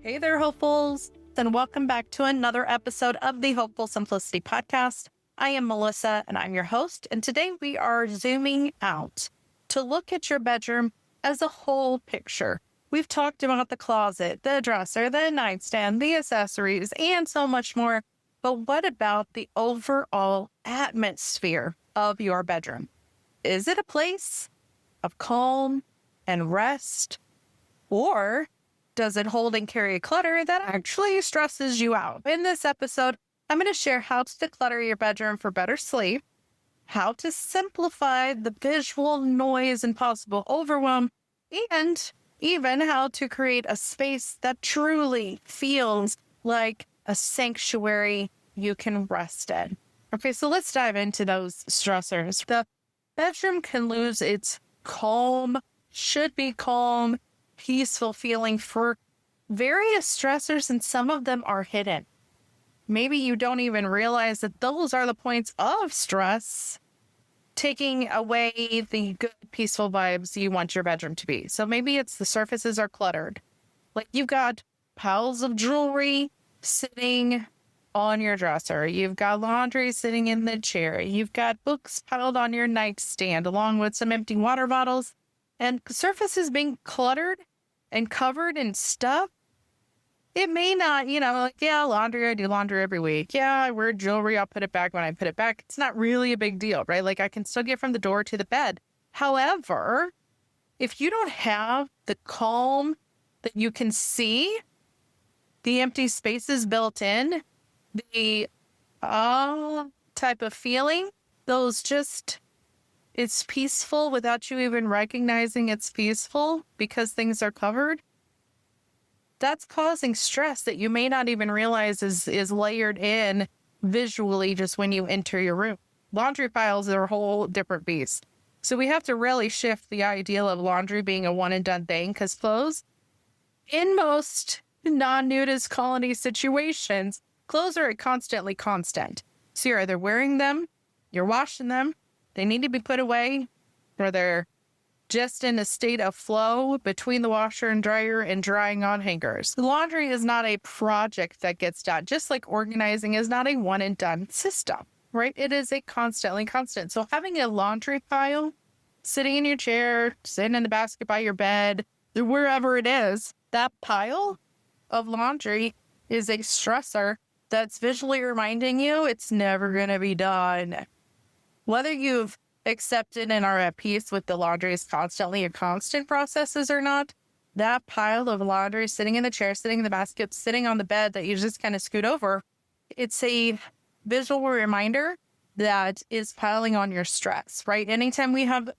Hey there, hopefuls, and welcome back to another episode of the Hopeful Simplicity Podcast. I am Melissa, and I'm your host, and today we are zooming out to look at your bedroom as a whole picture. We've talked about the closet, the dresser, the nightstand, the accessories, and so much more, but what about the overall atmosphere of your bedroom? Is it a place of calm and rest, or does it hold and carry clutter that actually stresses you out? In this episode, I'm going to share how to declutter your bedroom for better sleep, how to simplify the visual noise and possible overwhelm, and even how to create a space that truly feels like a sanctuary you can rest in. Okay, so let's dive into those stressors. The bedroom can lose its should be calm, peaceful feeling for various stressors, and some of them are hidden. Maybe you don't even realize that those are the points of stress, taking away the good, peaceful vibes you want your bedroom to be. So maybe it's the surfaces are cluttered. Like you've got piles of jewelry sitting on your dresser. You've got laundry sitting in the chair. You've got books piled on your nightstand along with some empty water bottles. And surfaces being cluttered and covered in stuff, it may not, laundry, I do laundry every week. Yeah, I wear jewelry, I'll put it back when I put it back. It's not really a big deal, right? Like I can still get from the door to the bed. However, if you don't have the calm that you can see, the empty spaces built in, the type of feeling, it's peaceful without you even recognizing it's peaceful because things are covered. That's causing stress that you may not even realize is layered in visually just when you enter your room. Laundry piles are a whole different beast. So we have to really shift the ideal of laundry being a one and done thing, because clothes, in most non-nudist colony situations, clothes are constantly constant. So you're either wearing them, you're washing them, they need to be put away, or they're just in a state of flow between the washer and dryer and drying on hangers. The laundry is not a project that gets done, just like organizing is not a one and done system, right? It is a constantly constant. So having a laundry pile sitting in your chair, sitting in the basket by your bed, wherever it is, that pile of laundry is a stressor that's visually reminding you it's never going to be done. Whether you've accepted and are at peace with the laundry is constantly a constant processes or not, that pile of laundry sitting in the chair, sitting in the basket, sitting on the bed that you just kind of scoot over, it's a visual reminder that is piling on your stress, right? Anytime we have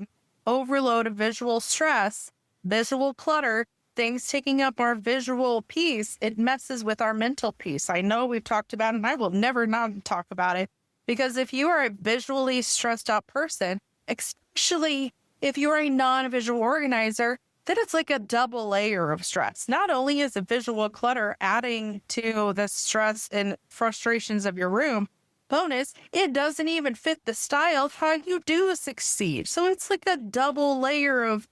overload of visual stress, visual clutter, things taking up our visual peace, it messes with our mental peace. I know we've talked about it, and I will never not talk about it. Because if you are a visually stressed out person, especially if you're a non-visual organizer, then it's like a double layer of stress. Not only is the visual clutter adding to the stress and frustrations of your room, bonus, it doesn't even fit the style of how you do succeed. So it's like a double layer of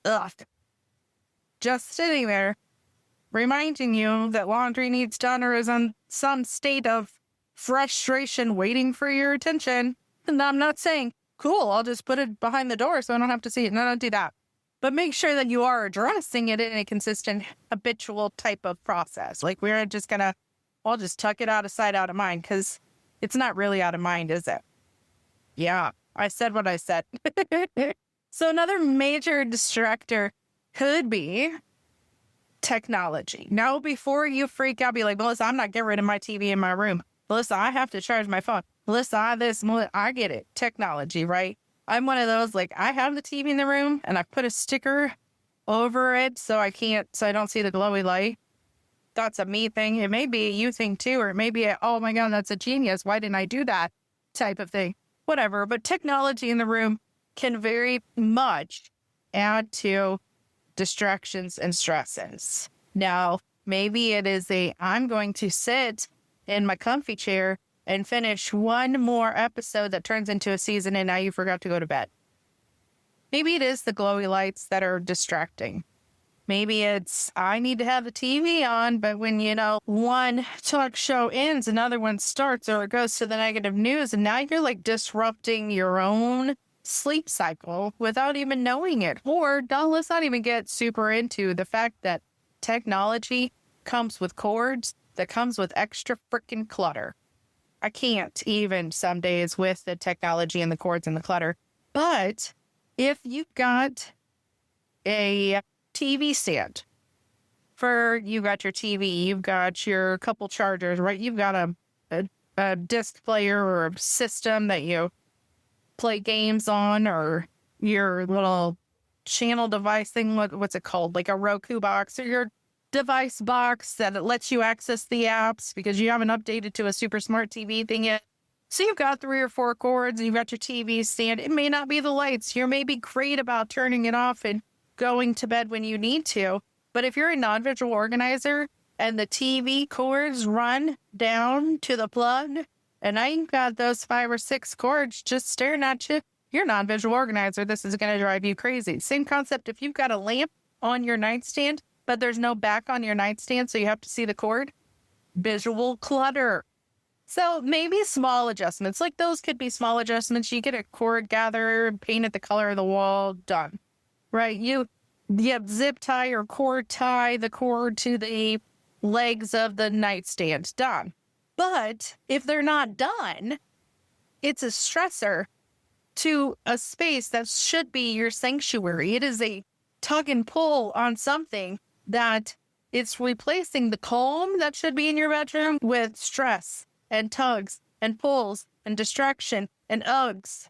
just sitting there, reminding you that laundry needs done or is in some state of frustration waiting for your attention. And I'm not saying, cool, I'll just put it behind the door so I don't have to see it. No, don't do that. But make sure that you are addressing it in a consistent, habitual type of process. Like we're just going to, I'll just tuck it out of sight, out of mind, because it's not really out of mind, is it? Yeah, I said what I said. So another major distractor could be technology. Now, before you freak out, be like, Melissa, I'm not getting rid of my TV in my room. Melissa, I have to charge my phone. Melissa, I get it. Technology, right? I'm one of those, like, I have the TV in the room and I put a sticker over it so I don't see the glowy light. That's a me thing. It may be a you thing too, or it may be oh my God, that's a genius. Why didn't I do that type of thing? Whatever. But technology in the room can very much add to distractions and stresses. Now, maybe it is I'm going to sit in my comfy chair and finish one more episode that turns into a season and now you forgot to go to bed. Maybe it is the glowy lights that are distracting. Maybe it's, I need to have the TV on, but when, one talk show ends, another one starts, or it goes to the negative news, and now you're like disrupting your own sleep cycle without even knowing it. Or let's not even get super into the fact that technology comes with cords that comes with extra freaking clutter. I can't even some days with the technology and the cords and the clutter. But if you've got a TV stand you got your TV, you've got your couple chargers, right? You've got a disc player or a system that you play games on, or your little channel device thing. What's it called? Like a Roku box, or your device box that it lets you access the apps because you haven't updated to a super smart TV thing yet. So you've got 3 or 4 cords, and you've got your TV stand. It may not be the lights. You may be great about turning it off and going to bed when you need to. But if you're a non-visual organizer and the TV cords run down to the plug, and now you've got those 5 or 6 cords just staring at you, you're a non-visual organizer. This is going to drive you crazy. Same concept if you've got a lamp on your nightstand, but there's no back on your nightstand, so you have to see the cord. Visual clutter. So maybe small adjustments. Like those could be small adjustments. You get a cord gatherer, paint it the color of the wall, done. Right? You zip tie or cord tie the cord to the legs of the nightstand, done. But if they're not done, it's a stressor to a space that should be your sanctuary. It is a tug and pull on something that it's replacing the calm that should be in your bedroom with stress and tugs and pulls and distraction and ugs.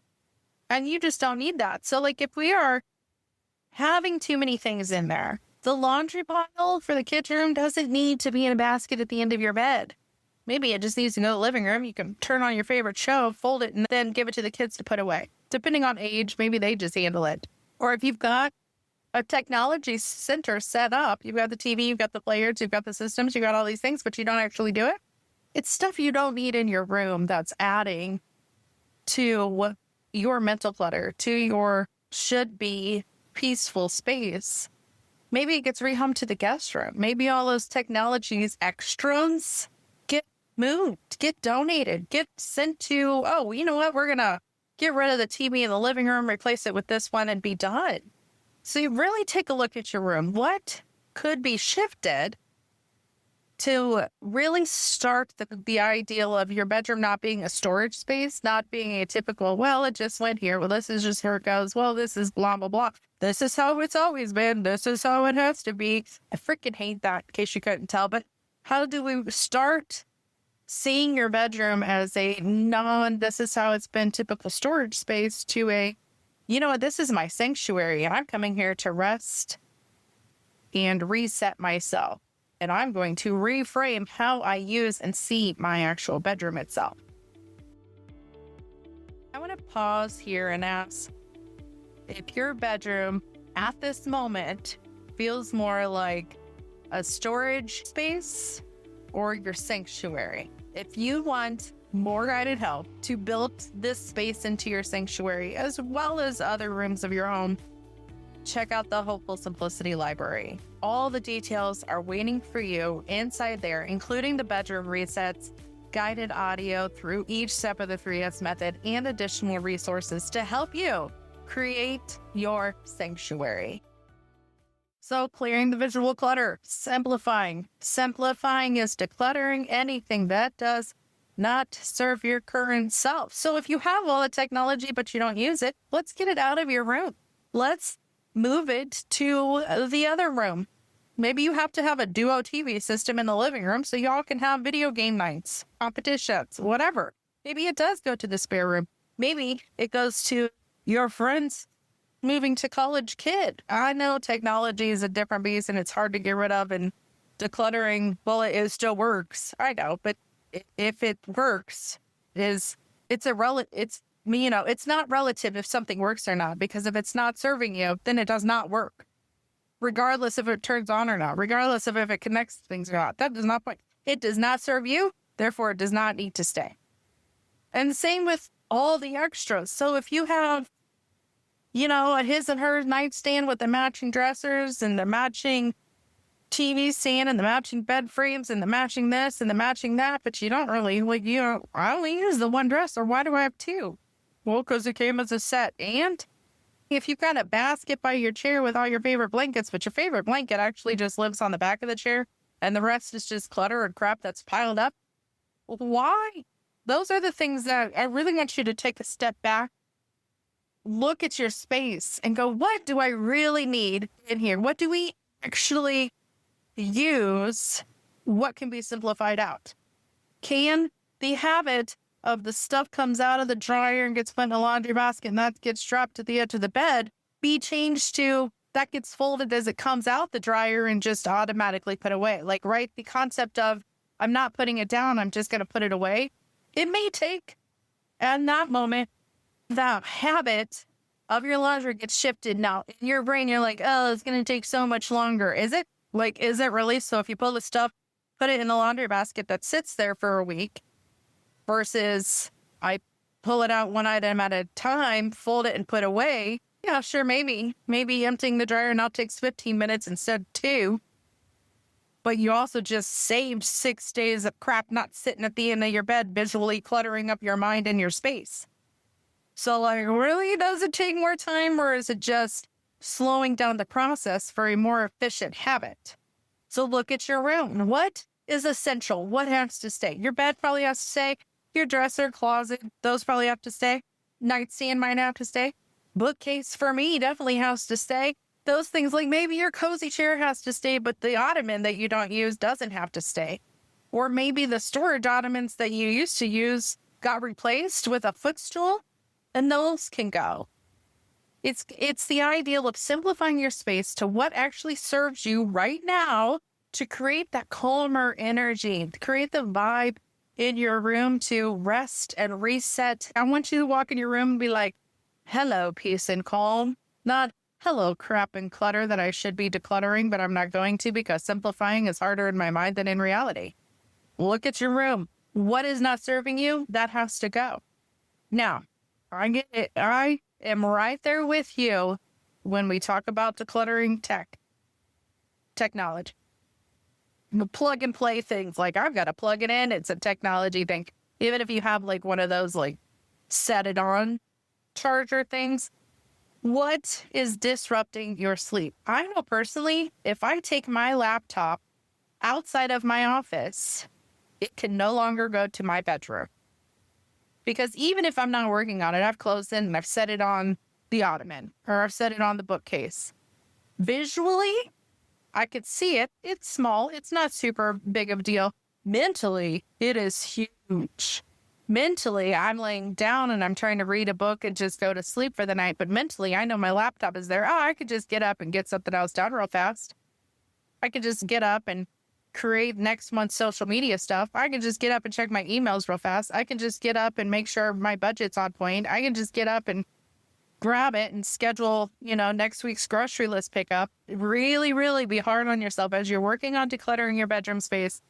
And you just don't need that. So like if we are having too many things in there, the laundry pile for the kitchen room doesn't need to be in a basket at the end of your bed. Maybe it just needs to go to the living room. You can turn on your favorite show, fold it, and then give it to the kids to put away. Depending on age, maybe they just handle it. Or if you've got a technology center set up, you've got the TV, you've got the players, you've got the systems, you've got all these things, but you don't actually do it. It's stuff you don't need in your room that's adding to your mental clutter, to your should-be peaceful space. Maybe it gets rehomed to the guest room. Maybe all those technologies extras get moved, get donated, get sent to, oh, you know what? We're going to get rid of the TV in the living room, replace it with this one, and be done. So you really take a look at your room. What could be shifted to really start the ideal of your bedroom not being a storage space, not being a typical, well, it just went here. Well, this is just here it goes. Well, this is blah, blah, blah. This is how it's always been. This is how it has to be. I freaking hate that, in case you couldn't tell. But how do we start seeing your bedroom as a this is how it's been typical storage space to a, you know what, this is my sanctuary, and I'm coming here to rest and reset myself. And I'm going to reframe how I use and see my actual bedroom itself. I want to pause here and ask if your bedroom at this moment feels more like a storage space or your sanctuary. If you want more guided help to build this space into your sanctuary, as well as other rooms of your own, check out the Hopeful Simplicity Library. All the details are waiting for you inside there, including the bedroom resets, guided audio through each step of the 3S method, and additional resources to help you create your sanctuary. So clearing the visual clutter, simplifying. Simplifying is decluttering anything that does not serve your current self. So if you have all the technology but you don't use it, let's get it out of your room. Let's move it to the other room. Maybe you have to have a duo TV system in the living room so y'all can have video game nights, competitions, whatever. Maybe it does go to the spare room. Maybe it goes to your friend's moving to college kid. I know technology is a different beast and it's hard to get rid of, and decluttering, well, it still works. I know, but if it works, it's not relative if something works or not, because if it's not serving you, then it does not work. Regardless if it turns on or not, regardless of if it connects to things or not, that does not point. It does not serve you, therefore it does not need to stay. And same with all the extras. So if you have, a his and her nightstand with the matching dressers and the matching TV stand and the matching bed frames and the matching this and the matching that, but you don't really, I only use the one dresser. Why do I have two? Well, because it came as a set. And if you've got a basket by your chair with all your favorite blankets, but your favorite blanket actually just lives on the back of the chair and the rest is just clutter and crap that's piled up, why? Those are the things that I really want you to take a step back, look at your space and go, what do I really need in here? What do we actually use? What can be simplified out? Can the habit of the stuff comes out of the dryer and gets put in a laundry basket and that gets dropped at the edge of the bed be changed to that gets folded as it comes out the dryer and just automatically put away? Like, right? The concept of I'm not putting it down, I'm just going to put it away. It may take, at that moment, the habit of your laundry gets shifted. Now, in your brain, you're like, oh, it's going to take so much longer. Is it? Like, is it really? So if you pull the stuff, put it in the laundry basket that sits there for a week versus I pull it out one item at a time, fold it and put away. Yeah, sure, maybe emptying the dryer now takes 15 minutes instead of 2. But you also just saved 6 days of crap not sitting at the end of your bed, visually cluttering up your mind and your space. So, like, really, does it take more time, or is it just slowing down the process for a more efficient habit? So look at your room. What is essential? What has to stay? Your bed probably has to stay. Your dresser, closet, those probably have to stay. Nightstand might have to stay. Bookcase for me definitely has to stay. Those things, like maybe your cozy chair has to stay, but the ottoman that you don't use doesn't have to stay. Or maybe the storage ottomans that you used to use got replaced with a footstool, and those can go. It's the ideal of simplifying your space to what actually serves you right now to create that calmer energy, to create the vibe in your room to rest and reset. I want you to walk in your room and be like, hello, peace and calm, not hello, crap and clutter that I should be decluttering, but I'm not going to because simplifying is harder in my mind than in reality. Look at your room. What is not serving you? That has to go. Now, I get it. I am right there with you when we talk about decluttering technology. The plug and play things, like I've got to plug it in. It's a technology thing. Even if you have like one of those like set it on charger things, what is disrupting your sleep? I know personally, if I take my laptop outside of my office, it can no longer go to my bedroom. Because even if I'm not working on it, I've closed it and I've set it on the ottoman or I've set it on the bookcase. Visually, I could see it. It's small. It's not super big of a deal. Mentally, it is huge. Mentally, I'm laying down and I'm trying to read a book and just go to sleep for the night. But mentally, I know my laptop is there. Oh, I could just get up and get something else done real fast. I could just get up and create next month's social media stuff. I can just get up and check my emails real fast. I can just get up and make sure my budget's on point. I can just get up and grab it and schedule, next week's grocery list pickup. Really, really be hard on yourself as you're working on decluttering your bedroom space.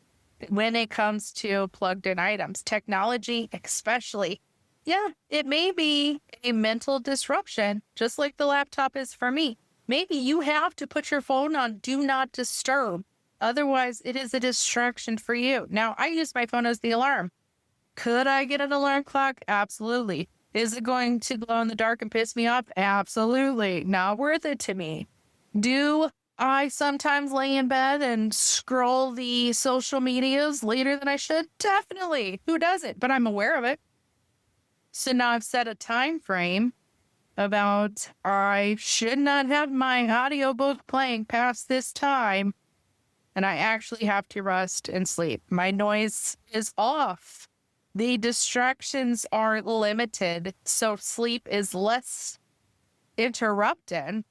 When it comes to plugged in items, technology especially, yeah, it may be a mental disruption, just like the laptop is for me. Maybe you have to put your phone on do not disturb. Otherwise, it is a distraction for you. Now, I use my phone as the alarm. Could I get an alarm clock? Absolutely. Is it going to glow in the dark and piss me off? Absolutely. Not worth it to me. Do I sometimes lay in bed and scroll the social medias later than I should? Definitely. Who doesn't? But I'm aware of it. So now I've set a time frame about I should not have my audiobook playing past this time. And I actually have to rest and sleep. My noise is off. The distractions are limited. So sleep is less interrupted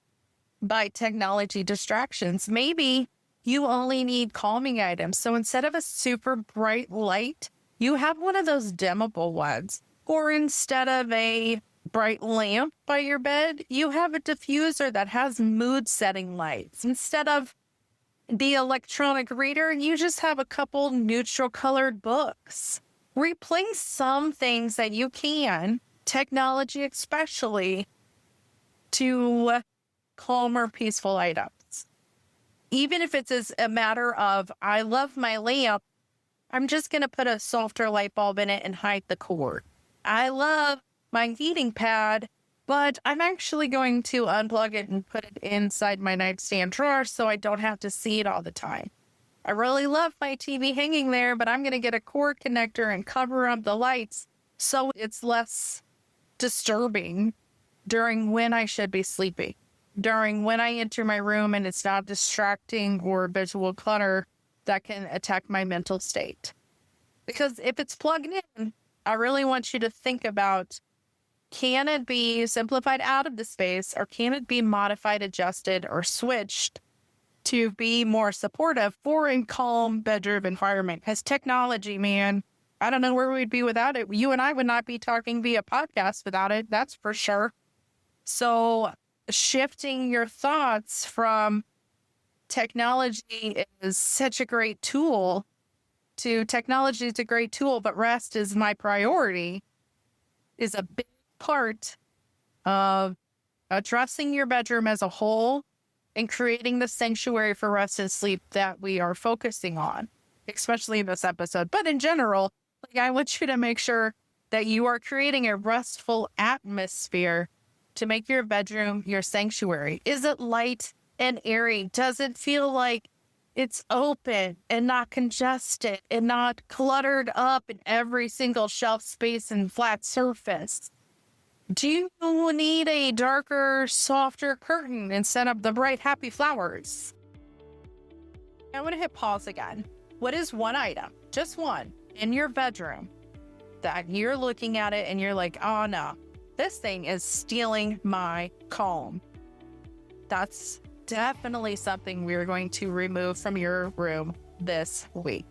by technology distractions. Maybe you only need calming items. So instead of a super bright light, you have one of those dimmable ones. Or instead of a bright lamp by your bed, you have a diffuser that has mood setting lights. Instead of the electronic reader, you just have a couple neutral colored books. Replace some things that you can, technology especially, to calmer, peaceful items. Even if it's as a matter of, I love my lamp, I'm just going to put a softer light bulb in it and hide the cord. I love my heating pad, but I'm actually going to unplug it and put it inside my nightstand drawer so I don't have to see it all the time. I really love my TV hanging there, but I'm going to get a cord connector and cover up the lights so it's less disturbing during when I should be sleeping, during when I enter my room and it's not distracting or visual clutter that can attack my mental state. Because if it's plugged in, I really want you to think about, can it be simplified out of the space, or can it be modified, adjusted, or switched to be more supportive for a calm bedroom environment? Because technology, man, I don't know where we'd be without it. You and I would not be talking via podcast without it. That's for sure. So shifting your thoughts from technology is such a great tool to technology is a great tool, but rest is my priority, is a big part of addressing your bedroom as a whole and creating the sanctuary for rest and sleep that we are focusing on, especially in this episode. But in general, like, I want you to make sure that you are creating a restful atmosphere to make your bedroom your sanctuary. Is it light and airy? Does it feel like it's open and not congested and not cluttered up in every single shelf space and flat surface? Do you need a darker, softer curtain instead of the bright, happy flowers? I'm going to hit pause again. What is one item, just one, in your bedroom that you're looking at it and you're like, oh no, this thing is stealing my calm? That's definitely something we're going to remove from your room this week.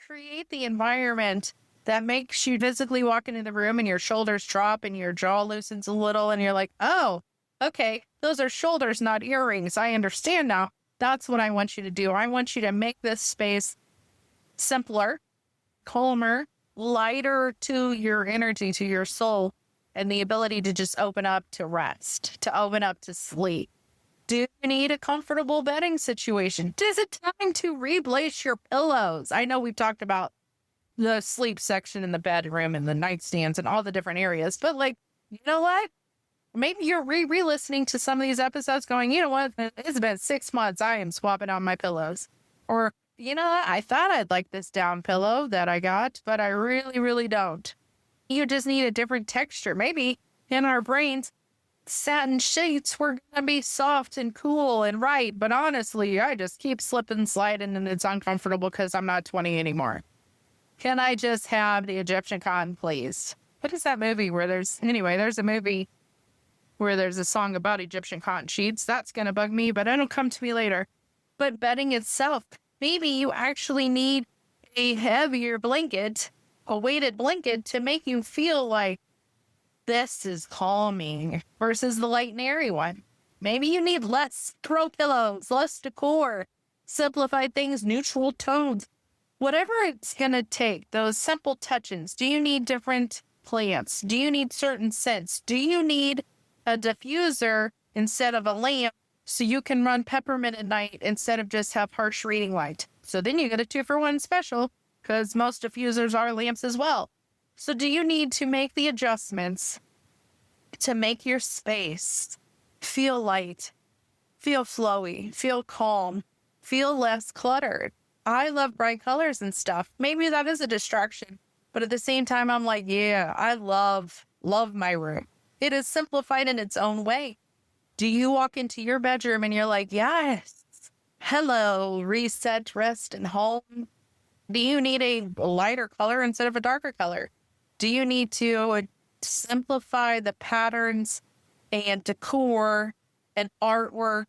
Create the environment that makes you physically walk into the room and your shoulders drop and your jaw loosens a little and you're like, oh, okay, those are shoulders, not earrings. I understand now. That's what I want you to do. I want you to make this space simpler, calmer, lighter to your energy, to your soul, and the ability to just open up to rest, to open up to sleep. Do you need a comfortable bedding situation? Is it time to reblace your pillows? I know we've talked about the sleep section in the bedroom and the nightstands and all the different areas, but like, you know what? Maybe you're re-listening to some of these episodes going, you know what? It's been 6 months. I am swapping out my pillows. Or, you know what? I thought I'd like this down pillow that I got, but I really, really don't. You just need a different texture. Maybe in our brains, satin sheets were going to be soft and cool and right. But honestly, I just keep slipping and sliding and it's uncomfortable because I'm not 20 anymore. Can I just have the Egyptian cotton, please? What is that movie where there's a movie where there's a song about Egyptian cotton sheets. That's going to bug me, but it'll come to me later. But bedding itself, maybe you actually need a heavier blanket, a weighted blanket to make you feel like this is calming versus the light and airy one. Maybe you need less throw pillows, less decor, simplified things, neutral tones. Whatever it's going to take, those simple touches. Do you need different plants? Do you need certain scents? Do you need a diffuser instead of a lamp so you can run peppermint at night instead of just have harsh reading light? So then you get a 2-for-1 special because most diffusers are lamps as well. So do you need to make the adjustments to make your space feel light, feel flowy, feel calm, feel less cluttered? I love bright colors and stuff. Maybe that is a distraction, but at the same time, I'm like, yeah, I love my room. It is simplified in its own way. Do you walk into your bedroom and you're like, yes, hello, reset, rest, and home? Do you need a lighter color instead of a darker color? Do you need to simplify the patterns and decor and artwork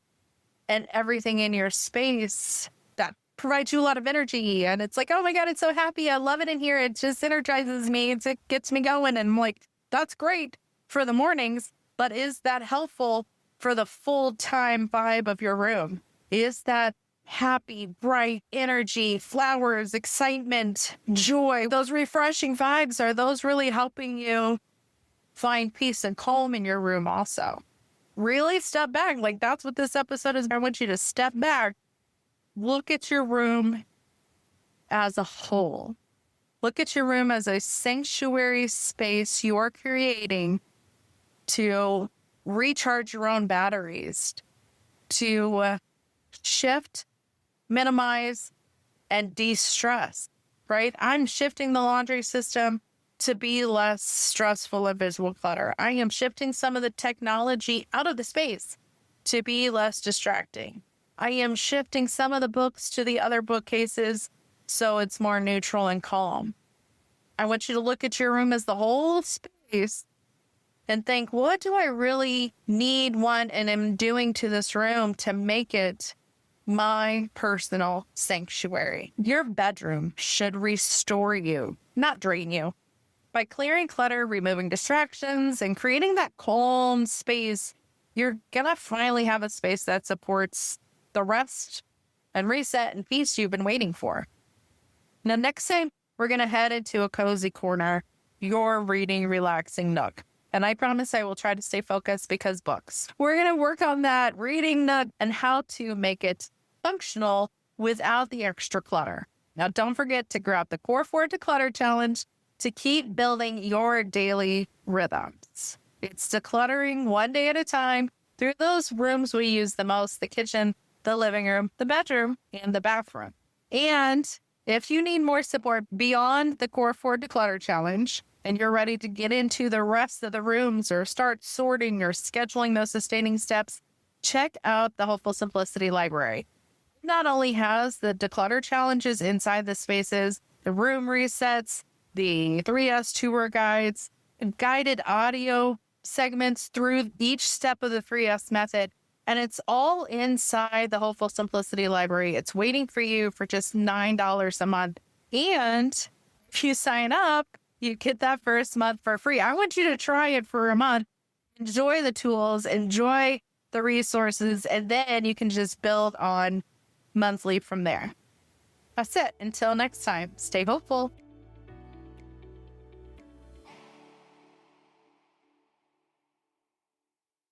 and everything in your space that provides you a lot of energy? And it's like, oh my God, it's so happy. I love it in here. It just energizes me. It gets me going. And I'm like, that's great for the mornings, but is that helpful for the full-time vibe of your room? Is that happy, bright energy, flowers, excitement, joy, those refreshing vibes, are those really helping you find peace and calm in your room also. Really step back. Like, that's what this episode is. I want you to step back, look at your room as a whole. Look at your room as a sanctuary space you're creating to recharge your own batteries, to shift, minimize, and de-stress, right? I'm shifting the laundry system to be less stressful and visual clutter. I am shifting some of the technology out of the space to be less distracting. I am shifting some of the books to the other bookcases so it's more neutral and calm. I want you to look at your room as the whole space and think, what do I really need, want, and am doing to this room to make it my personal sanctuary? Your bedroom should restore you, not drain you. By clearing clutter, removing distractions, and creating that calm space, you're going to finally have a space that supports the rest and reset and peace you've been waiting for. Now, next time, we're going to head into a cozy corner, your reading, relaxing nook. And I promise I will try to stay focused because books. We're going to work on that reading nook and how to make it functional without the extra clutter. Now, don't forget to grab the Core 4 Declutter Challenge to keep building your daily rhythms. It's decluttering one day at a time through those rooms we use the most: the kitchen, the living room, the bedroom, and the bathroom. And if you need more support beyond the Core 4 Declutter Challenge, and you're ready to get into the rest of the rooms or start sorting or scheduling those sustaining steps, check out the Hopeful Simplicity Library. It not only has the declutter challenges inside the spaces, the room resets, the 3S tour guides, and guided audio segments through each step of the 3S method, and it's all inside the Hopeful Simplicity Library. It's waiting for you for just $9 a month. And if you sign up, you get that first month for free. I want you to try it for a month. Enjoy the tools, enjoy the resources, and then you can just build on monthly from there. That's it. Until next time, stay hopeful.